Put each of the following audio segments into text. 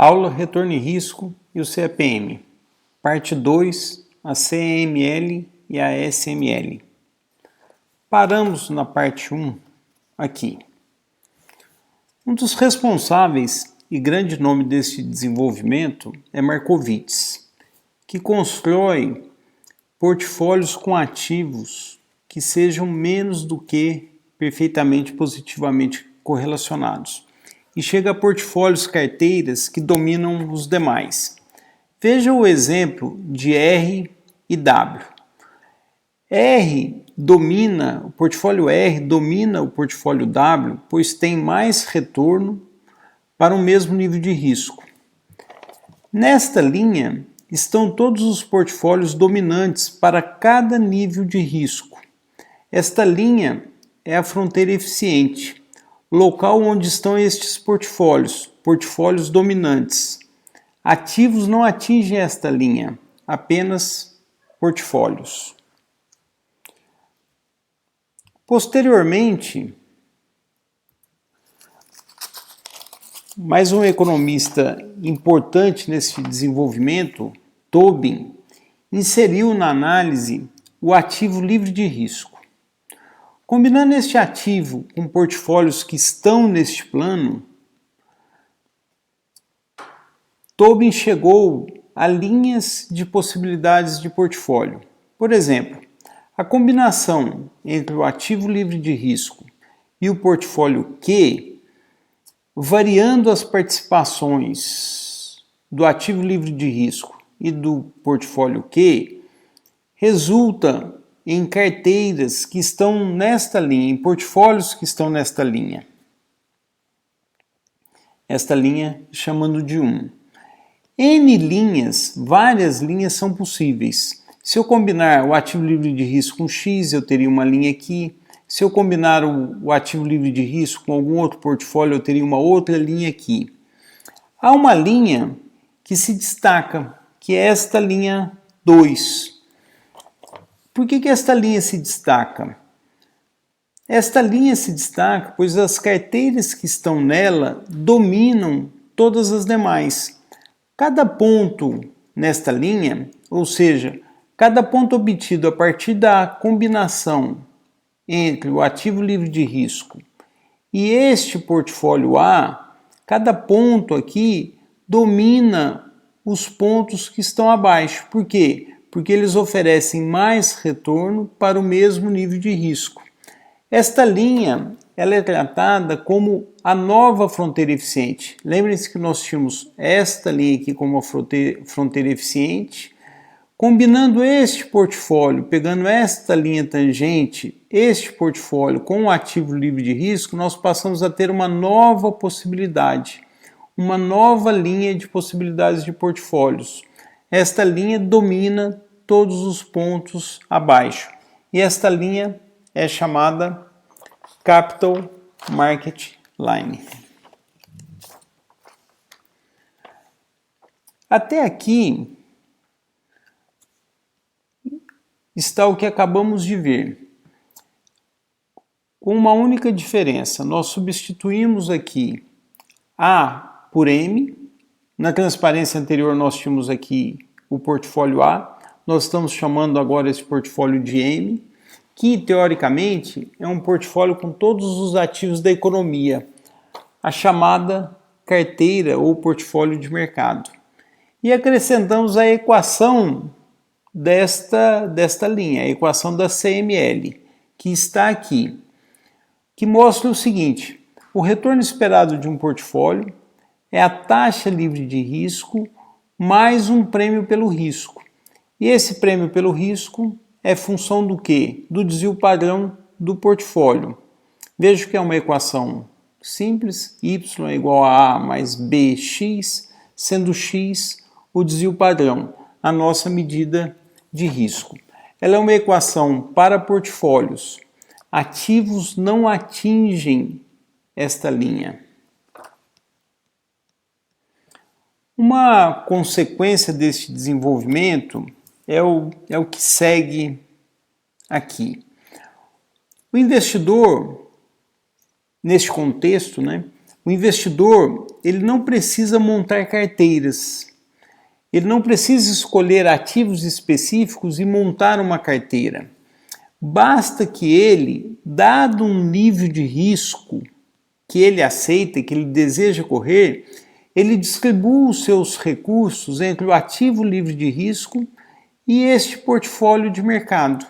Aula Retorno e Risco e o CEPM. Parte 2, a CML e a SML. Paramos na parte 1 aqui. Um dos responsáveis e grande nome desse desenvolvimento é Markowitz, que constrói portfólios com ativos que sejam menos do que perfeitamente positivamente correlacionados e chega a portfólios carteiras que dominam os demais. Veja o exemplo de R e W. O portfólio R domina o portfólio W, pois tem mais retorno para o mesmo nível de risco. Nesta linha estão todos os portfólios dominantes para cada nível de risco. Esta linha é a fronteira eficiente, local onde estão estes portfólios dominantes. Ativos não atingem esta linha, apenas portfólios. Posteriormente, mais um economista importante nesse desenvolvimento, Tobin, inseriu na análise o ativo livre de risco. Combinando este ativo com portfólios que estão neste plano, Tobin chegou a linhas de possibilidades de portfólio. Por exemplo, a combinação entre o ativo livre de risco e o portfólio Q, variando as participações do ativo livre de risco e do portfólio Q, resulta em carteiras que estão nesta linha, em portfólios que estão nesta linha. Esta linha chamando de 1. N linhas, várias linhas são possíveis. Se eu combinar o ativo livre de risco com X, eu teria uma linha aqui. Se eu combinar o ativo livre de risco com algum outro portfólio, eu teria uma outra linha aqui. Há uma linha que se destaca, que é esta linha 2. Por que esta linha se destaca? Esta linha se destaca pois as carteiras que estão nela dominam todas as demais. Cada ponto nesta linha, ou seja, cada ponto obtido a partir da combinação entre o ativo livre de risco e este portfólio A, cada ponto aqui domina os pontos que estão abaixo. Por quê? Porque eles oferecem mais retorno para o mesmo nível de risco. Esta linha ela é tratada como a nova fronteira eficiente. Lembrem-se que nós tínhamos esta linha aqui como a fronteira eficiente. Combinando este portfólio, pegando esta linha tangente, este portfólio com o ativo livre de risco, nós passamos a ter uma nova possibilidade, uma nova linha de possibilidades de portfólios. Esta linha domina todos os pontos abaixo. E esta linha é chamada Capital Market Line. Até aqui está o que acabamos de ver. Com uma única diferença, nós substituímos aqui A por M. Na transparência anterior nós tínhamos aqui o portfólio A, nós estamos chamando agora esse portfólio de M, que teoricamente é um portfólio com todos os ativos da economia, a chamada carteira ou portfólio de mercado. E acrescentamos a equação desta linha, a equação da CML, que está aqui, que mostra o seguinte: o retorno esperado de um portfólio é a taxa livre de risco mais um prêmio pelo risco. E esse prêmio pelo risco é função do quê? Do desvio padrão do portfólio. Veja que é uma equação simples, y é igual a mais bx, sendo x o desvio padrão, a nossa medida de risco. Ela é uma equação para portfólios. Ativos não atingem esta linha. Uma consequência deste desenvolvimento é o que segue aqui. O investidor, neste contexto, O investidor, ele não precisa montar carteiras. Ele não precisa escolher ativos específicos e montar uma carteira. Basta que ele, dado um nível de risco que ele aceita, que ele deseja correr, ele distribua os seus recursos entre o ativo livre de risco e este portfólio de mercado.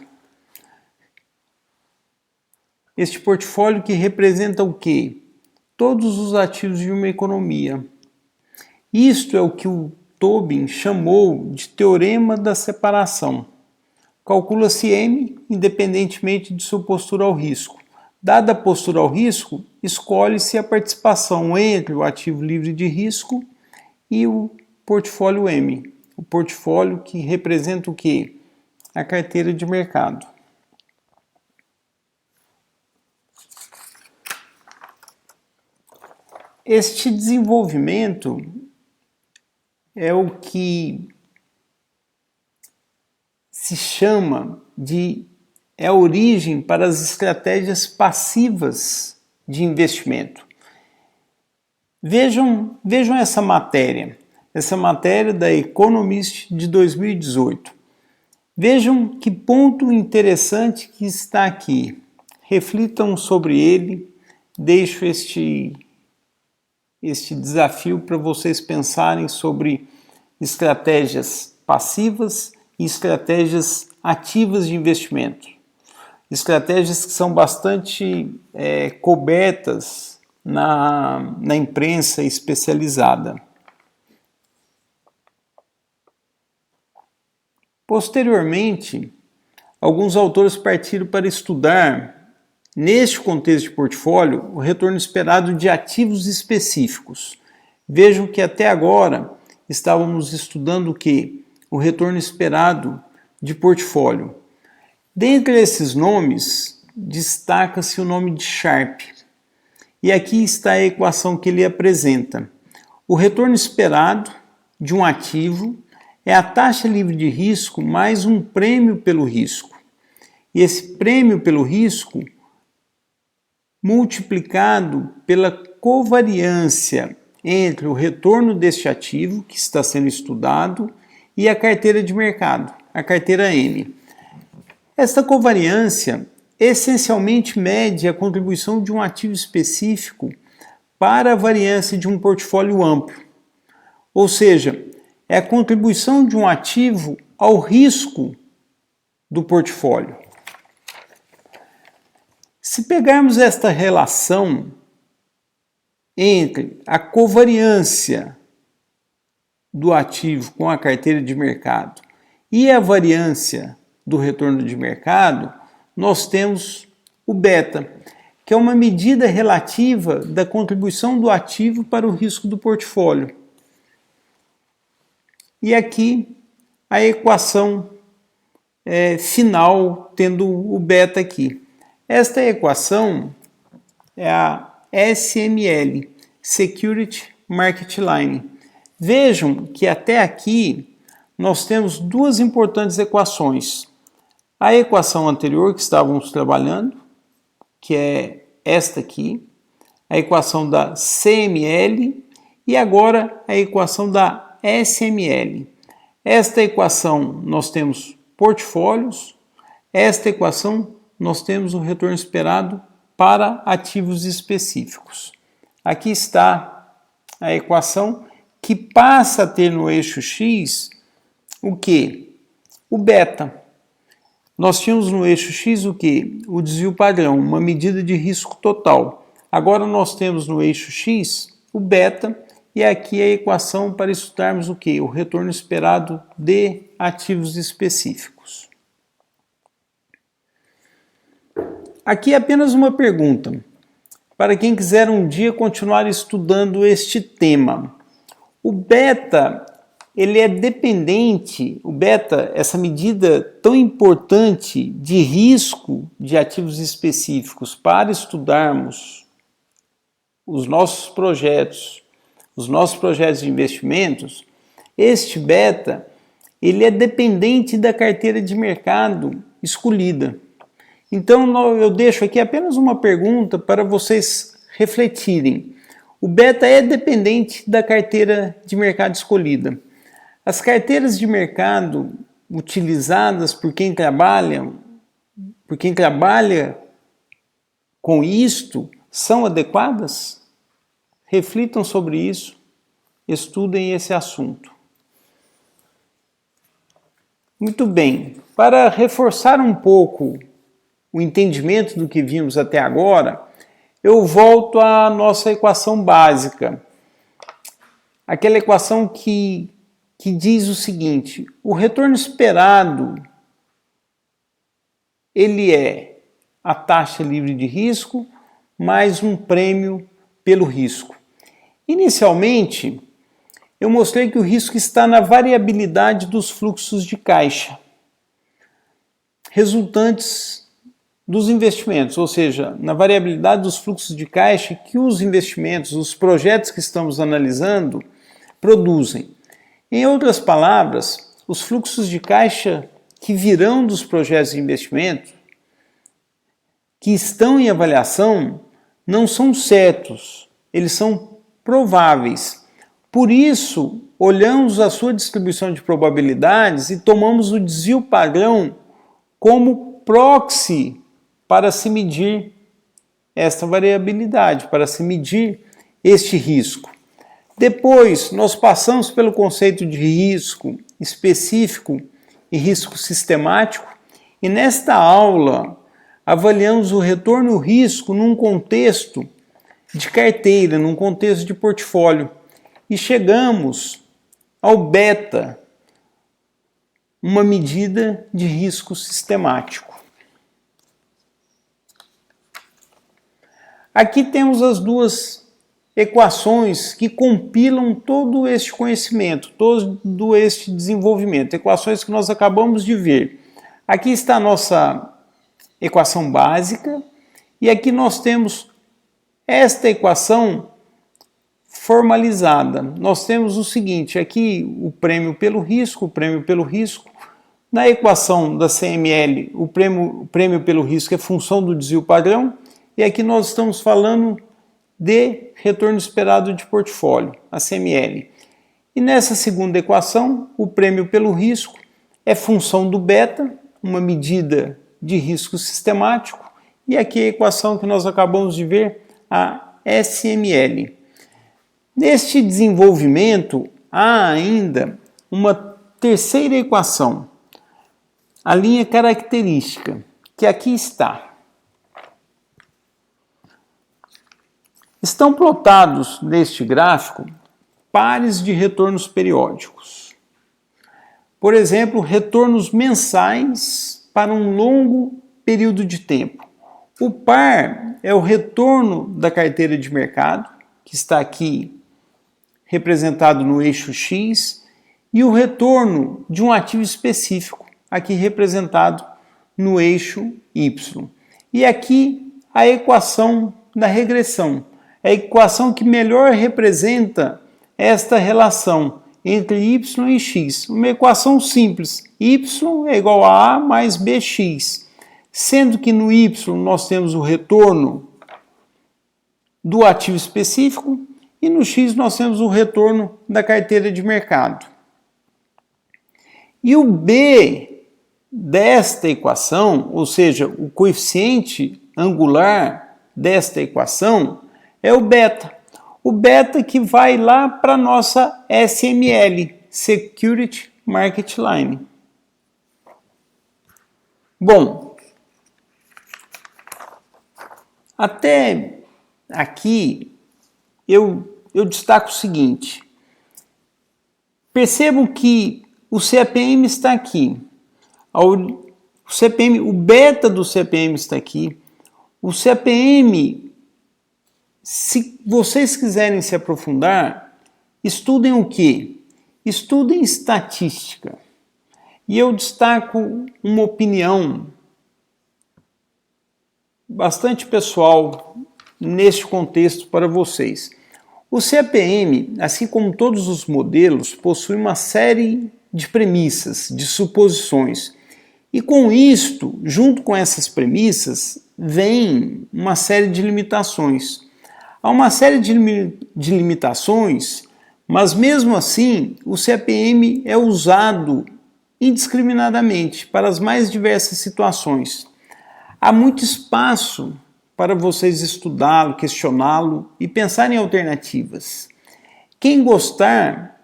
Este portfólio que representa o quê? Todos os ativos de uma economia. Isto é o que o Tobin chamou de teorema da separação. Calcula-se M independentemente de sua postura ao risco. Dada a postura ao risco, escolhe-se a participação entre o ativo livre de risco e o portfólio M. O portfólio que representa o quê? A carteira de mercado. Este desenvolvimento é o que se chama de a origem para as estratégias passivas de investimento. Vejam essa matéria da Economist de 2018. Vejam que ponto interessante que está aqui. Reflitam sobre ele, deixo este desafio para vocês pensarem sobre estratégias passivas e estratégias ativas de investimento. Estratégias que são bastante cobertas na imprensa especializada. Posteriormente, alguns autores partiram para estudar, neste contexto de portfólio, o retorno esperado de ativos específicos. Vejam que até agora estávamos estudando o quê? O retorno esperado de portfólio. Dentre esses nomes, destaca-se o nome de Sharpe. E aqui está a equação que ele apresenta. O retorno esperado de um ativo é a taxa livre de risco mais um prêmio pelo risco. E esse prêmio pelo risco multiplicado pela covariância entre o retorno deste ativo que está sendo estudado e a carteira de mercado, a carteira M. Esta covariância essencialmente mede a contribuição de um ativo específico para a variância de um portfólio amplo. Ou seja, é a contribuição de um ativo ao risco do portfólio. Se pegarmos esta relação entre a covariância do ativo com a carteira de mercado e a variância do retorno de mercado, nós temos o beta, que é uma medida relativa da contribuição do ativo para o risco do portfólio. E aqui a equação final, tendo o beta aqui. Esta equação é a SML, Security Market Line. Vejam que até aqui nós temos duas importantes equações. A equação anterior que estávamos trabalhando, que é esta aqui, a equação da CML e agora a equação da SML. Esta equação nós temos portfólios, esta equação nós temos o retorno esperado para ativos específicos. Aqui está a equação que passa a ter no eixo X o quê? O beta. Nós tínhamos no eixo X o quê? O desvio padrão, uma medida de risco total. Agora nós temos no eixo X o beta e aqui a equação para estudarmos o quê? O retorno esperado de ativos específicos. Aqui é apenas uma pergunta, para quem quiser um dia continuar estudando este tema. O beta, ele é dependente, o beta, essa medida tão importante de risco de ativos específicos para estudarmos os nossos projetos de investimentos, este beta, ele é dependente da carteira de mercado escolhida. Então eu deixo aqui apenas uma pergunta para vocês refletirem. O beta é dependente da carteira de mercado escolhida. As carteiras de mercado utilizadas por quem trabalha com isto são adequadas? Reflitam sobre isso, estudem esse assunto. Muito bem, para reforçar um pouco o entendimento do que vimos até agora, eu volto à nossa equação básica. Aquela equação que diz o seguinte: o retorno esperado ele é a taxa livre de risco mais um prêmio pelo risco. Inicialmente, eu mostrei que o risco está na variabilidade dos fluxos de caixa resultantes dos investimentos, ou seja, na variabilidade dos fluxos de caixa que os investimentos, os projetos que estamos analisando, produzem. Em outras palavras, os fluxos de caixa que virão dos projetos de investimento, que estão em avaliação, não são certos, eles são prováveis. Por isso, olhamos a sua distribuição de probabilidades e tomamos o desvio padrão como proxy para se medir esta variabilidade, para se medir este risco. Depois, nós passamos pelo conceito de risco específico e risco sistemático, e nesta aula avaliamos o retorno e o risco num contexto de carteira, num contexto de portfólio, e chegamos ao beta, uma medida de risco sistemático. Aqui temos as duas equações que compilam todo este conhecimento, todo este desenvolvimento, equações que nós acabamos de ver. Aqui está a nossa equação básica e aqui nós temos esta equação formalizada. Nós temos o seguinte, aqui o prêmio pelo risco, Na equação da CML, o prêmio pelo risco é função do desvio padrão, e aqui nós estamos falando de retorno esperado de portfólio, a CML. E nessa segunda equação, o prêmio pelo risco é função do beta, uma medida de risco sistemático, e aqui a equação que nós acabamos de ver, a SML. Neste desenvolvimento, há ainda uma terceira equação, a linha característica, que aqui está. Estão plotados neste gráfico pares de retornos periódicos. Por exemplo, retornos mensais para um longo período de tempo. O par é o retorno da carteira de mercado, que está aqui representado no eixo X, e o retorno de um ativo específico, aqui representado no eixo Y. E aqui a equação da regressão, a equação que melhor representa esta relação entre Y e X. Uma equação simples, Y é igual a mais BX, sendo que no Y nós temos o retorno do ativo específico e no X nós temos o retorno da carteira de mercado. E o B desta equação, ou seja, o coeficiente angular desta equação, é o beta. O beta que vai lá para a nossa SML, Security Market Line. Bom, até aqui eu destaco o seguinte. Percebam que o CPM está aqui. O beta do CPM está aqui. O CPM, se vocês quiserem se aprofundar, estudem o quê? Estudem estatística. E eu destaco uma opinião bastante pessoal neste contexto para vocês. O CPM, assim como todos os modelos, possui uma série de premissas, de suposições. E com isto, junto com essas premissas, vem uma série de limitações. Há uma série de limitações, mas mesmo assim o CAPM é usado indiscriminadamente para as mais diversas situações. Há muito espaço para vocês estudá-lo, questioná-lo e pensar em alternativas. Quem gostar,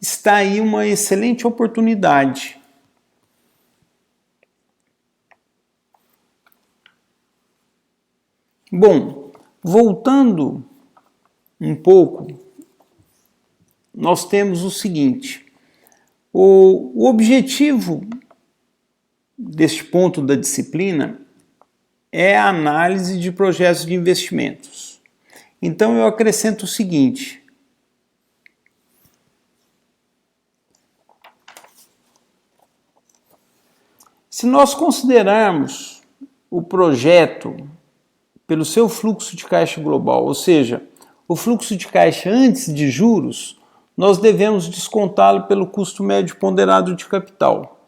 está aí uma excelente oportunidade. Bom, voltando um pouco, nós temos o seguinte: o objetivo deste ponto da disciplina é a análise de projetos de investimentos. Então eu acrescento o seguinte: se nós considerarmos o projeto pelo seu fluxo de caixa global, ou seja, o fluxo de caixa antes de juros, nós devemos descontá-lo pelo custo médio ponderado de capital.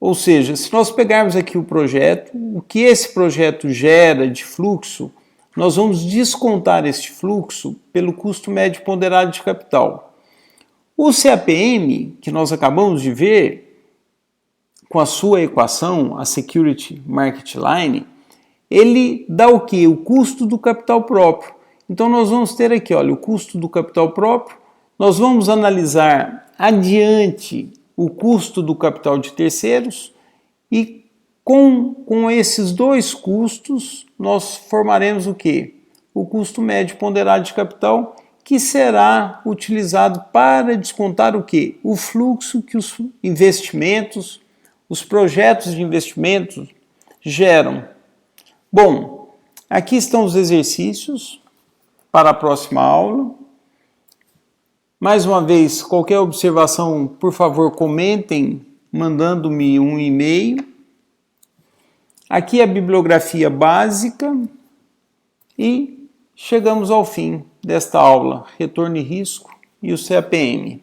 Ou seja, se nós pegarmos aqui o projeto, o que esse projeto gera de fluxo, nós vamos descontar este fluxo pelo custo médio ponderado de capital. O CAPM, que nós acabamos de ver, com a sua equação, a Security Market Line, ele dá o quê? O custo do capital próprio. Então nós vamos ter aqui, olha, o custo do capital próprio, nós vamos analisar adiante o custo do capital de terceiros e com esses dois custos nós formaremos o quê? O custo médio ponderado de capital, que será utilizado para descontar o quê? O fluxo que os investimentos, os projetos de investimentos geram. Bom, aqui estão os exercícios para a próxima aula. Mais uma vez, qualquer observação, por favor, comentem, mandando-me um e-mail. Aqui a bibliografia básica e chegamos ao fim desta aula, Retorno e Risco e o CAPM.